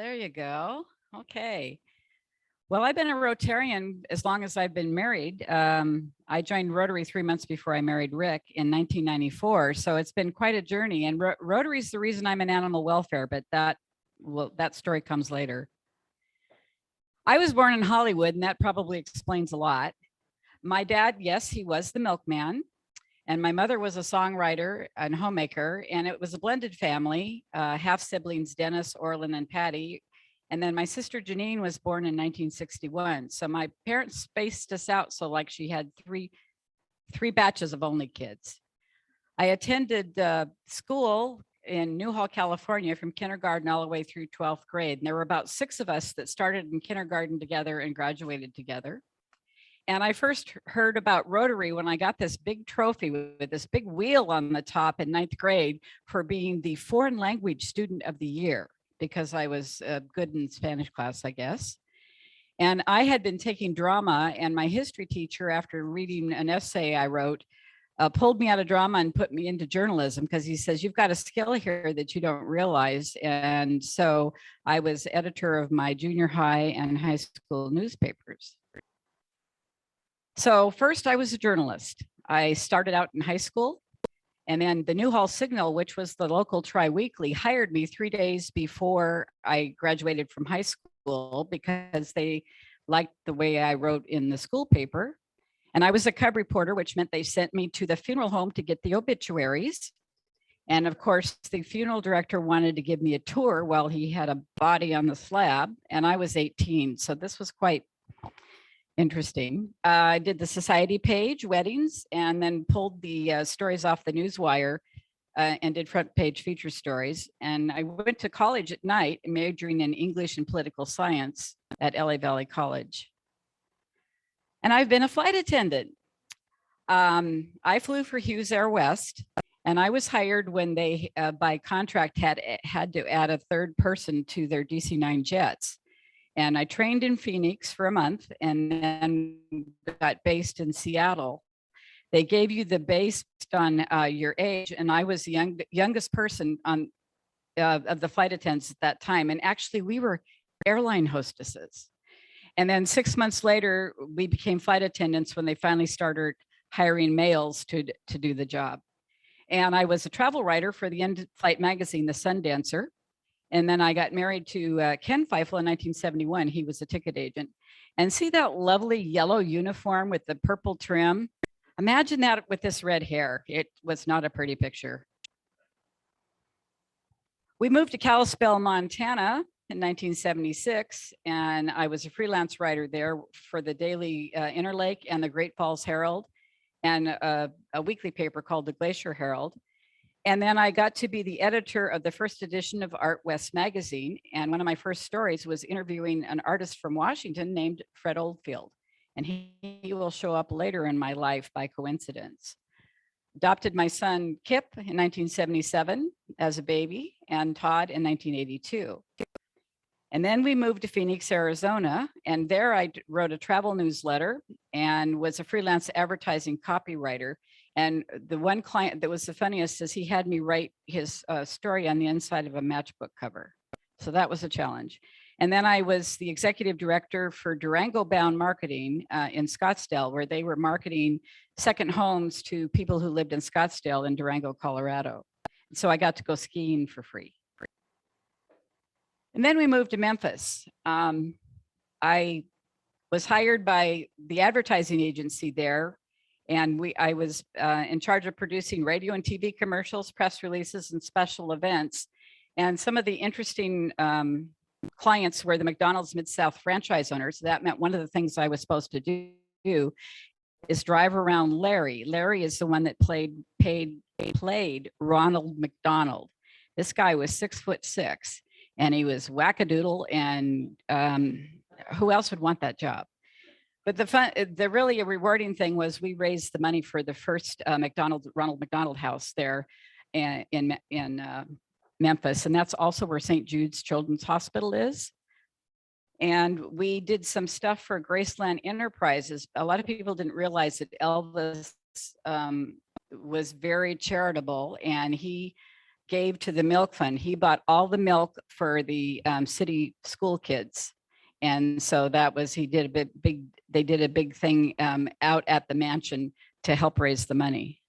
there you go. Okay. Well, I've been a Rotarian as long as I've been married. I joined Rotary 3 months before I married Rick in 1994. So it's been quite a journey. And Rotary is the reason I'm in animal welfare, but that story comes later. I was born in Hollywood, and that probably explains a lot. My dad, yes, he was the milkman. And my mother was a songwriter and homemaker, and it was a blended family, half siblings, Dennis, Orlin, and Patty. And then my sister Janine was born in 1961. So my parents spaced us out. So like she had three batches of only kids. I attended school in Newhall, California from kindergarten all the way through 12th grade. And there were about 6 of us that started in kindergarten together and graduated together. And I first heard about Rotary when I got this big trophy with this big wheel on the top in 9th grade for being the foreign language student of the year, because I was good in Spanish class, I guess. And I had been taking drama, and my history teacher, after reading an essay I wrote, pulled me out of drama and put me into journalism, because he says, you've got a skill here that you don't realize. And so I was editor of my junior high and high school newspapers. So first I was a journalist. I started out in high school, and then the Newhall Signal, which was the local tri-weekly, hired me 3 days before I graduated from high school because they liked the way I wrote in the school paper. And I was a cub reporter, which meant they sent me to the funeral home to get the obituaries. And of course, the funeral director wanted to give me a tour while he had a body on the slab, and I was 18. So this was quite interesting. I did the society page, weddings, and then pulled the stories off the newswire and did front page feature stories. And I went to college at night, majoring in English and political science at LA Valley College. And I've been a flight attendant. I flew for Hughes Air West, and I was hired when they, by contract, had to add a third person to their DC-9 jets. And I trained in Phoenix for a month and then got based in Seattle. They gave you the base on your age, and I was the youngest person on of the flight attendants at that time. And actually, we were airline hostesses. And then 6 months later, we became flight attendants when they finally started hiring males to do the job. And I was a travel writer for the in-flight magazine, The Sundancer. And then I got married to Ken Feifel in 1971. He was a ticket agent. And see that lovely yellow uniform with the purple trim? Imagine that with this red hair. It was not a pretty picture. We moved to Kalispell, Montana in 1976, and I was a freelance writer there for the Daily Interlake and the Great Falls Herald, and a weekly paper called the Glacier Herald. And then I got to be the editor of the first edition of Art West magazine. And one of my first stories was interviewing an artist from Washington named Fred Oldfield. And he will show up later in my life by coincidence. Adopted my son Kip in 1977 as a baby, and Todd in 1982. And then we moved to Phoenix, Arizona, and there I wrote a travel newsletter and was a freelance advertising copywriter. And the one client that was the funniest is he had me write his story on the inside of a matchbook cover. So that was a challenge. And then I was the executive director for Durango Bound Marketing in Scottsdale, where they were marketing second homes to people who lived in Scottsdale in Durango, Colorado. So I got to go skiing for free. And then we moved to Memphis. I was hired by the advertising agency there, and I was in charge of producing radio and TV commercials, press releases, and special events. And some of the interesting clients were the McDonald's Mid-South franchise owners. That meant one of the things I was supposed to do is drive around Larry. Larry is the one that played Ronald McDonald. This guy was 6'6", and he was wackadoodle, and who else would want that job? But the really rewarding thing was we raised the money for the first Ronald McDonald House there in Memphis, and that's also where St. Jude's Children's Hospital is. And we did some stuff for Graceland Enterprises. A lot of people didn't realize that Elvis was very charitable, and he gave to the milk fund. He bought all the milk for the city school kids. And so that was, he did a they did a big thing out at the mansion to help raise the money.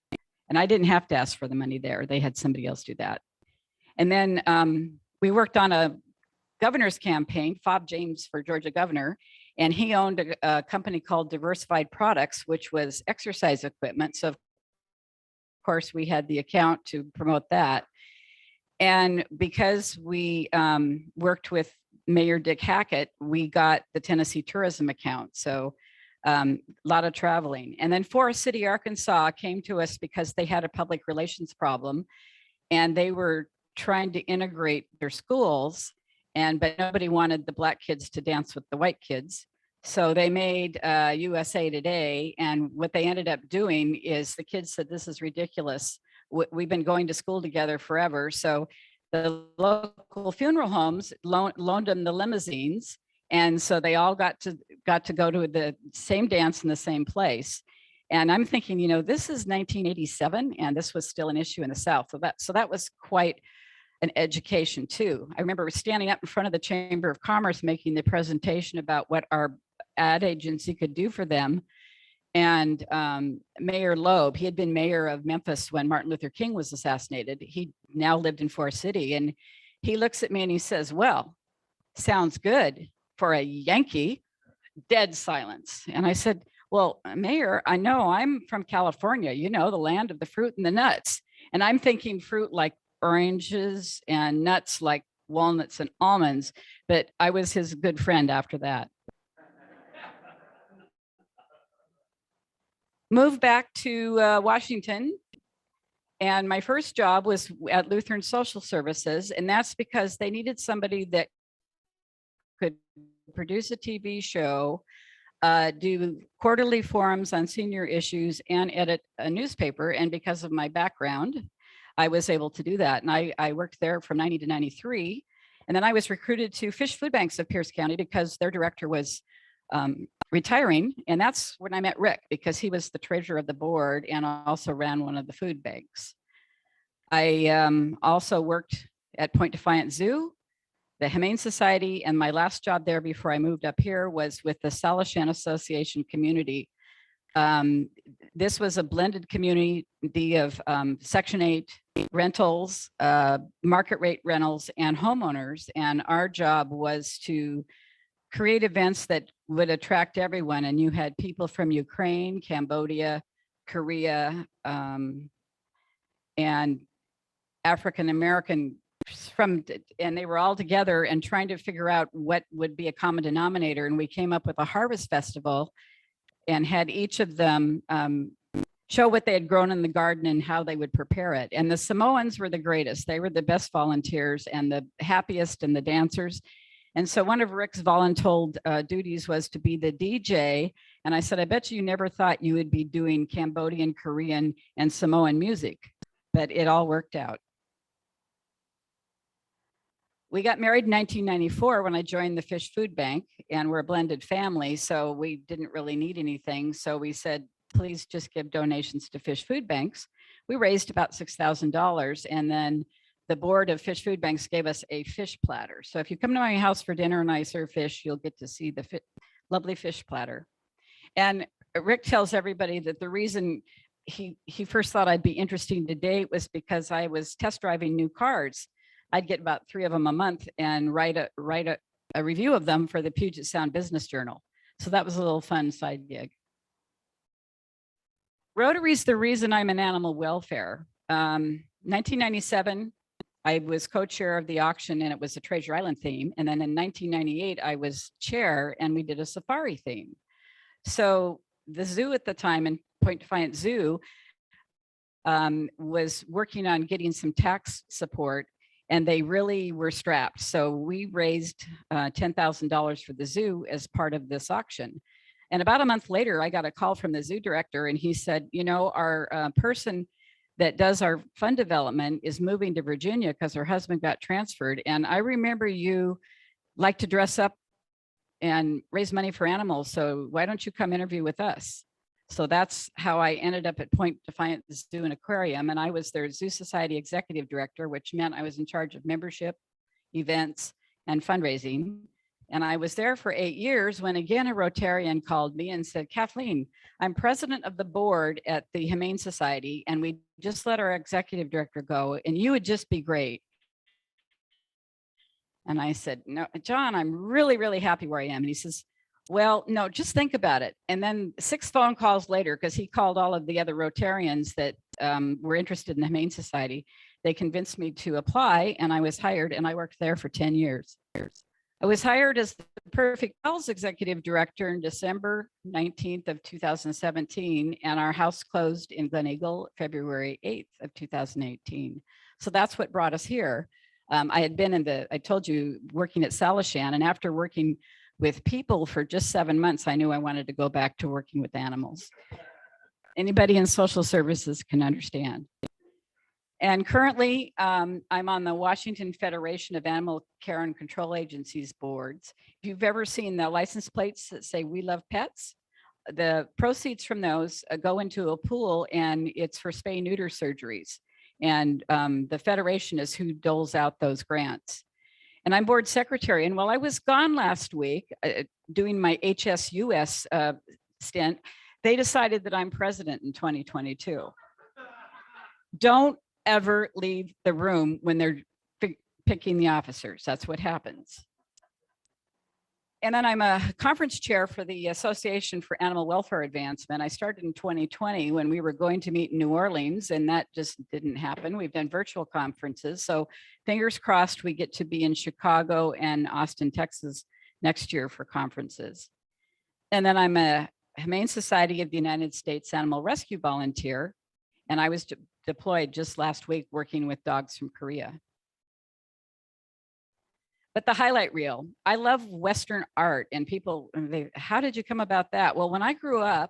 And I didn't have to ask for the money there. They had somebody else do that. And then we worked on a governor's campaign, Fob James for Georgia governor, and he owned a company called Diversified Products, which was exercise equipment. So of course we had the account to promote that. And because we worked with Mayor Dick Hackett, we got the Tennessee tourism account. So a lot of traveling. And then Forest City, Arkansas came to us because they had a public relations problem and they were trying to integrate their schools, but nobody wanted the Black kids to dance with the white kids. So they made USA Today, and what they ended up doing is the kids said, "This is ridiculous. We've been going to school together forever." So the local funeral homes loaned them the limousines, and so they all got to go to the same dance in the same place. And I'm thinking, you know, this is 1987, and this was still an issue in the South. So that was quite an education too. I remember standing up in front of the Chamber of Commerce making the presentation about what our ad agency could do for them. And Mayor Loeb, he had been mayor of Memphis when Martin Luther King was assassinated. He now lived in Forest City, and he looks at me and he says, "Well, sounds good for a Yankee." Dead silence. And I said, "Well, Mayor, I know I'm from California, you know, the land of the fruit and the nuts." And I'm thinking fruit like oranges and nuts like walnuts and almonds, but I was his good friend after that. Moved back to Washington, and my first job was at Lutheran Social Services, and that's because they needed somebody that could produce a TV show, do quarterly forums on senior issues, and edit a newspaper. And because of my background, I was able to do that. And I worked there from 90 to 93. And then I was recruited to Fish Food Banks of Pierce County because their director was retiring. And that's when I met Rick, because he was the treasurer of the board and also ran one of the food banks. I also worked at Point Defiant Zoo, the Humane Society, and my last job there before I moved up here was with the Salishan Association community. This was a blended community of Section 8 rentals, market rate rentals, and homeowners. And our job was to create events that would attract everyone. And you had people from Ukraine, Cambodia, Korea, and African American and they were all together and trying to figure out what would be a common denominator. And we came up with a harvest festival and had each of them show what they had grown in the garden and how they would prepare it. And the Samoans were the greatest. They were the best volunteers and the happiest and the dancers. And so one of Rick's voluntold duties was to be the DJ. And I said, "I bet you never thought you would be doing Cambodian, Korean, and Samoan music," but it all worked out. We got married in 1994 when I joined the Fish Food Bank, and we're a blended family, so we didn't really need anything. So we said, "Please just give donations to Fish Food Banks." We raised about $6,000, and then the board of Fish Food Banks gave us a fish platter. So if you come to my house for dinner and I serve fish, you'll get to see the lovely fish platter. And Rick tells everybody that the reason he first thought I'd be interesting to date was because I was test driving new cars. I'd get about 3 of them a month and write a review of them for the Puget Sound Business Journal. So that was a little fun side gig. Rotary's the reason I'm in animal welfare. 1997, I was co-chair of the auction, and it was a Treasure Island theme. And then in 1998, I was chair, and we did a safari theme. So the zoo at the time, in Point Defiant Zoo, was working on getting some tax support, and they really were strapped. So we raised $10,000 for the zoo as part of this auction. And about a month later, I got a call from the zoo director, and he said, "You know, our person that does our fund development is moving to Virginia because her husband got transferred. And I remember you like to dress up and raise money for animals. So why don't you come interview with us?" So that's how I ended up at Point Defiant Zoo and Aquarium. And I was their Zoo Society executive director, which meant I was in charge of membership, events, and fundraising. And I was there for 8 years when again a Rotarian called me and said, Kathleen, I'm president of the board at the Humane Society, and we just let our executive director go, and you would just be great. And I said, no, John, I'm really, really happy where I am. And he says, well, no, just think about it. And then 6 phone calls later, because he called all of the other Rotarians that were interested in the Humane Society, they convinced me to apply, and I was hired, and I worked there for 10 years. I was hired as the Perfect Pals executive director in December 19th of 2017, and our house closed in Glen Eagle February 8th of 2018. So that's what brought us here. I had been I told you, working at Salishan, and after working with people for just 7 months, I knew I wanted to go back to working with animals. Anybody in social services can understand. And currently, I'm on the Washington Federation of Animal Care and Control Agencies boards. If you've ever seen the license plates that say "We Love Pets," the proceeds from those go into a pool, and it's for spay-neuter surgeries. And the Federation is who doles out those grants. And I'm board secretary. And while I was gone last week doing my HSUS stint, they decided that I'm president in 2022. Don't ever leave the room when they're picking the officers. That's what happens. And then I'm a conference chair for the Association for Animal Welfare Advancement. I started in 2020 when we were going to meet in New Orleans, and that just didn't happen. We've done virtual conferences. So fingers crossed we get to be in Chicago and Austin, Texas next year for conferences. And then I'm a Humane Society of the United States Animal Rescue volunteer. And I was deployed just last week working with dogs from Korea. But the highlight reel, I love Western art, and people, how did you come about that? Well, when I grew up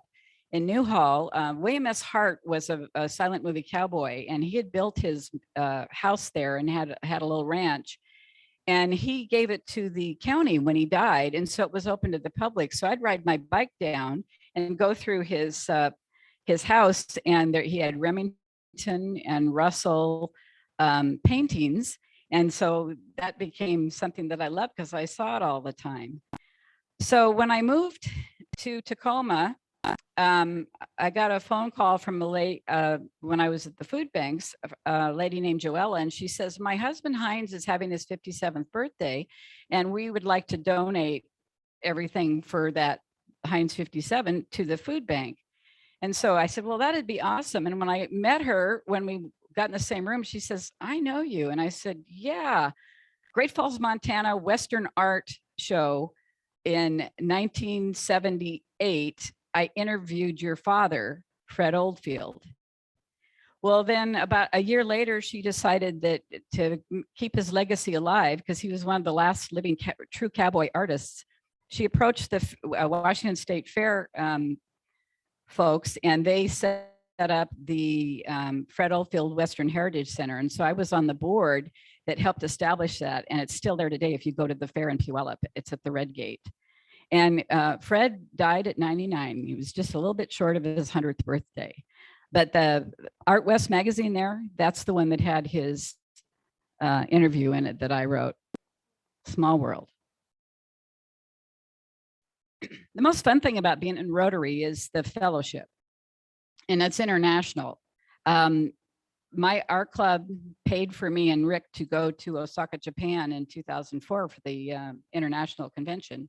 in Newhall, William S. Hart was a silent movie cowboy, and he had built his house there and had a little ranch, and he gave it to the county when he died. And so it was open to the public. So I'd ride my bike down and go through his house, and there, he had Remington and Russell paintings. And so that became something that I loved because I saw it all the time. So when I moved to Tacoma, I got a phone call from when I was at the food banks, a lady named Joella, and she says, my husband Heinz is having his 57th birthday, and we would like to donate everything for that Heinz 57 to the food bank. And so I said, well, that'd be awesome. And when I met her, when we got in the same room, she says, I know you. And I said, yeah, Great Falls, Montana, Western Art Show in 1978. I interviewed your father, Fred Oldfield. Well, then about a year later, she decided that to keep his legacy alive, because he was one of the last living true cowboy artists, she approached the Washington State Fair folks, and they set up the Fred Oldfield Western Heritage Center. And so I was on the board that helped establish that. And it's still there today. If you go to the fair in Puyallup, it's at the Red Gate. And Fred died at 99. He was just a little bit short of his 100th birthday. But the Art West magazine there, that's the one that had his interview in it that I wrote. Small world. The most fun thing about being in Rotary is the fellowship, and it's international. Our club paid for me and Rick to go to Osaka, Japan in 2004 for the international convention.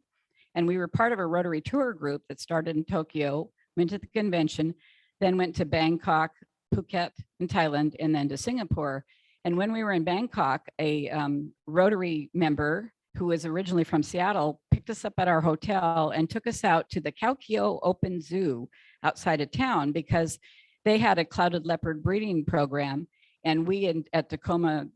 And we were part of a Rotary tour group that started in Tokyo, went to the convention, then went to Bangkok, Phuket in Thailand, and then to Singapore. And when we were in Bangkok, a Rotary member who was originally from Seattle picked us up at our hotel and took us out to the Kaukio Open Zoo outside of town, because they had a clouded leopard breeding program. And we at Tacoma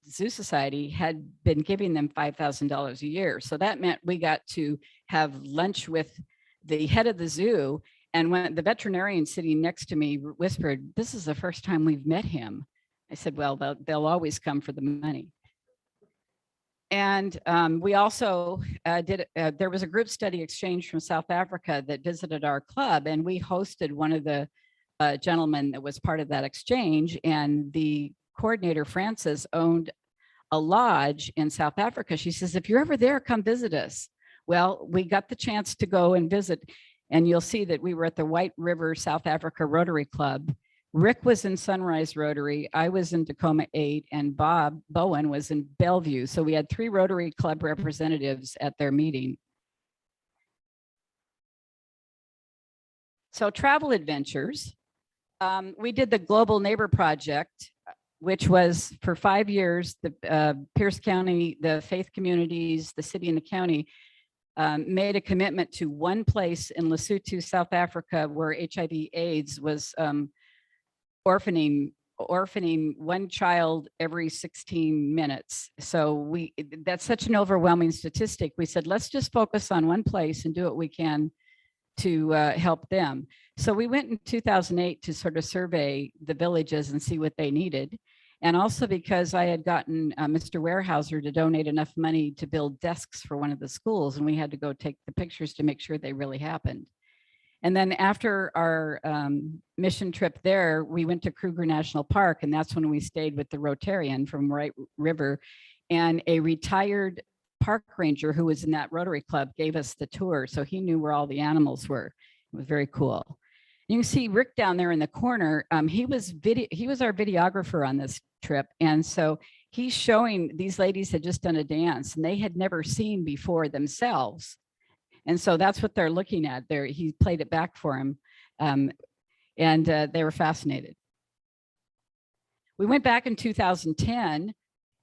Zoo Society had been giving them $5,000 a year. So that meant we got to have lunch with the head of the zoo. And when the veterinarian sitting next to me whispered, this is the first time we've met him. I said, well, they'll always come for the money. And we also there was a group study exchange from South Africa that visited our club, and we hosted one of the gentlemen that was part of that exchange. And the coordinator, Frances, owned a lodge in South Africa. She says, if you're ever there, come visit us. Well, we got the chance to go and visit, and you'll see that we were at the White River, South Africa Rotary Club. Rick was in Sunrise Rotary, I was in Tacoma 8, and Bob Bowen was in Bellevue. So we had 3 Rotary Club representatives at their meeting. So travel adventures. We did the Global Neighbor Project, which was for 5 years. The Pierce County, the faith communities, the city and the county made a commitment to one place in Lesotho, South Africa, where HIV/AIDS was orphaning one child every 16 minutes. So that's such an overwhelming statistic. We said, let's just focus on one place and do what we can to help them. So we went in 2008 to sort of survey the villages and see what they needed. And also because I had gotten Mr. Warehouser to donate enough money to build desks for one of the schools, and we had to go take the pictures to make sure they really happened. And then after our mission trip there, we went to Kruger National Park, and that's when we stayed with the Rotarian from White River, and a retired park ranger who was in that Rotary Club gave us the tour. So he knew where all the animals were. It was very cool. You can see Rick down there in the corner. He was our videographer on this trip. And so he's showing, these ladies had just done a dance and they had never seen before themselves. And so that's what they're looking at there. He played it back for him. And they were fascinated. We went back in 2010.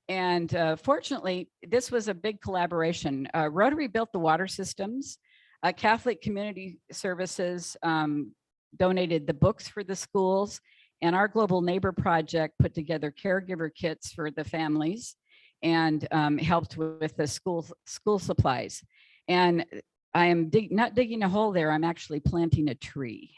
And fortunately, this was a big collaboration. Rotary built the water systems. Catholic Community Services donated the books for the schools. And our Global Neighbor Project put together caregiver kits for the families and helped with the school supplies. And I am not digging a hole there, I'm actually planting a tree.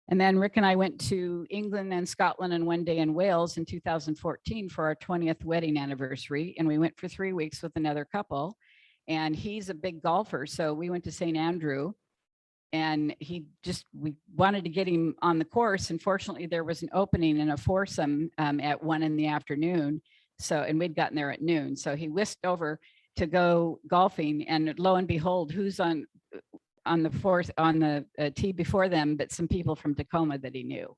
And then Rick and I went to England and Scotland and one day in Wales in 2014 for our 20th wedding anniversary. And we went for 3 weeks with another couple. And he's a big golfer. So we went to St. Andrew and we wanted to get him on the course. Unfortunately, there was an opening in a foursome at 1 p.m. So, and we'd gotten there at noon. So he whisked over to go golfing, and lo and behold, who's on the tee before them, but some people from Tacoma that he knew.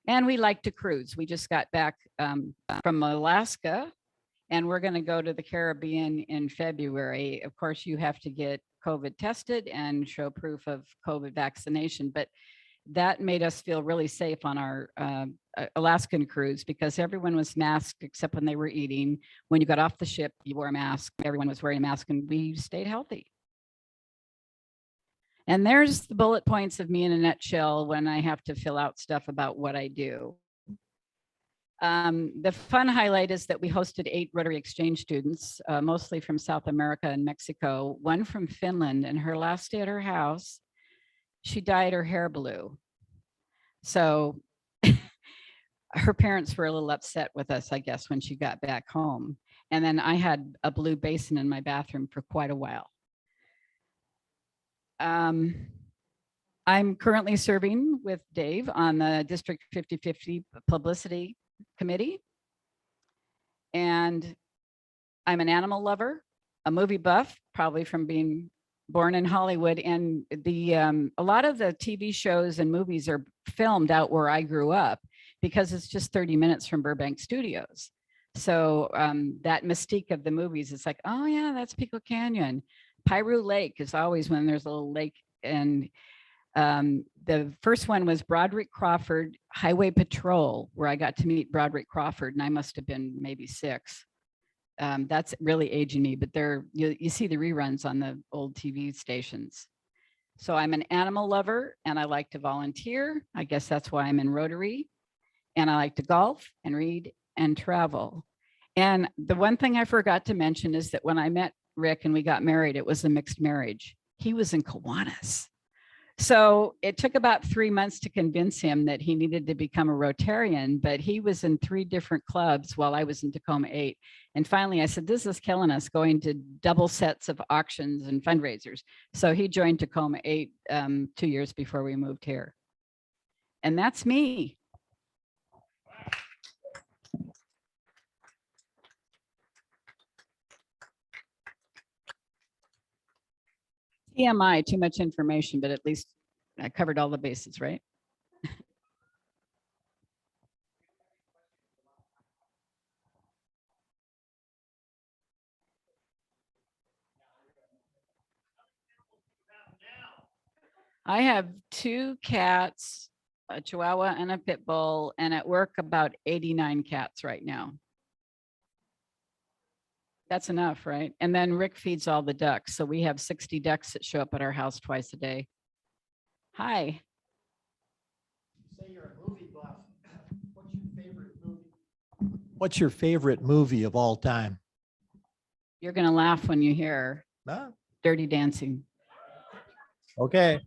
And we like to cruise. We just got back from Alaska, and we're going to go to the Caribbean in February. Of course, you have to get COVID tested and show proof of COVID vaccination, but that made us feel really safe on our Alaskan cruise because everyone was masked except when they were eating. When you got off the ship, you wore a mask. Everyone was wearing a mask, and we stayed healthy. And there's the bullet points of me in a nutshell when I have to fill out stuff about what I do. The fun highlight is that we hosted 8 Rotary Exchange students, mostly from South America and Mexico, one from Finland, and her last day at her house, she dyed her hair blue. So her parents were a little upset with us, I guess, when she got back home. And then I had a blue basin in my bathroom for quite a while. I'm currently serving with Dave on the District 50/50 Publicity Committee. And I'm an animal lover, a movie buff, probably from being born in Hollywood, and a lot of the TV shows and movies are filmed out where I grew up because it's just 30 minutes from Burbank Studios. So that mystique of the movies, it's like, oh yeah, that's Pico Canyon. Piru Lake is always when there's a little lake. And the first one was Broderick Crawford Highway Patrol, where I got to meet Broderick Crawford, and I must have been maybe 6. That's really aging me, but you see the reruns on the old TV stations. So I'm an animal lover and I like to volunteer. I guess that's why I'm in Rotary. And I like to golf and read and travel. And the one thing I forgot to mention is that when I met Rick and we got married, it was a mixed marriage. He was in Kiwanis. So it took about 3 months to convince him that he needed to become a Rotarian, but he was in 3 different clubs while I was in Tacoma 8. And finally I said, this is killing us, going to double sets of auctions and fundraisers. So he joined Tacoma 8 2 years before we moved here. And that's me. TMI, too much information, but at least I covered all the bases, right? I have 2 cats, a Chihuahua and a pit bull, and at work about 89 cats right now. That's enough, right? And then Rick feeds all the ducks. So we have 60 ducks that show up at our house twice a day. Hi. Say you're a movie buff. What's your favorite movie of all time? You're going to laugh when you hear Dirty Dancing. Okay.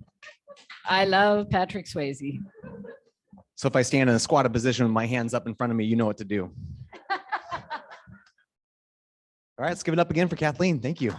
I love Patrick Swayze. So if I stand in a squatted position with my hands up in front of me, you know what to do. All right, let's give it up again for Kathleen. Thank you.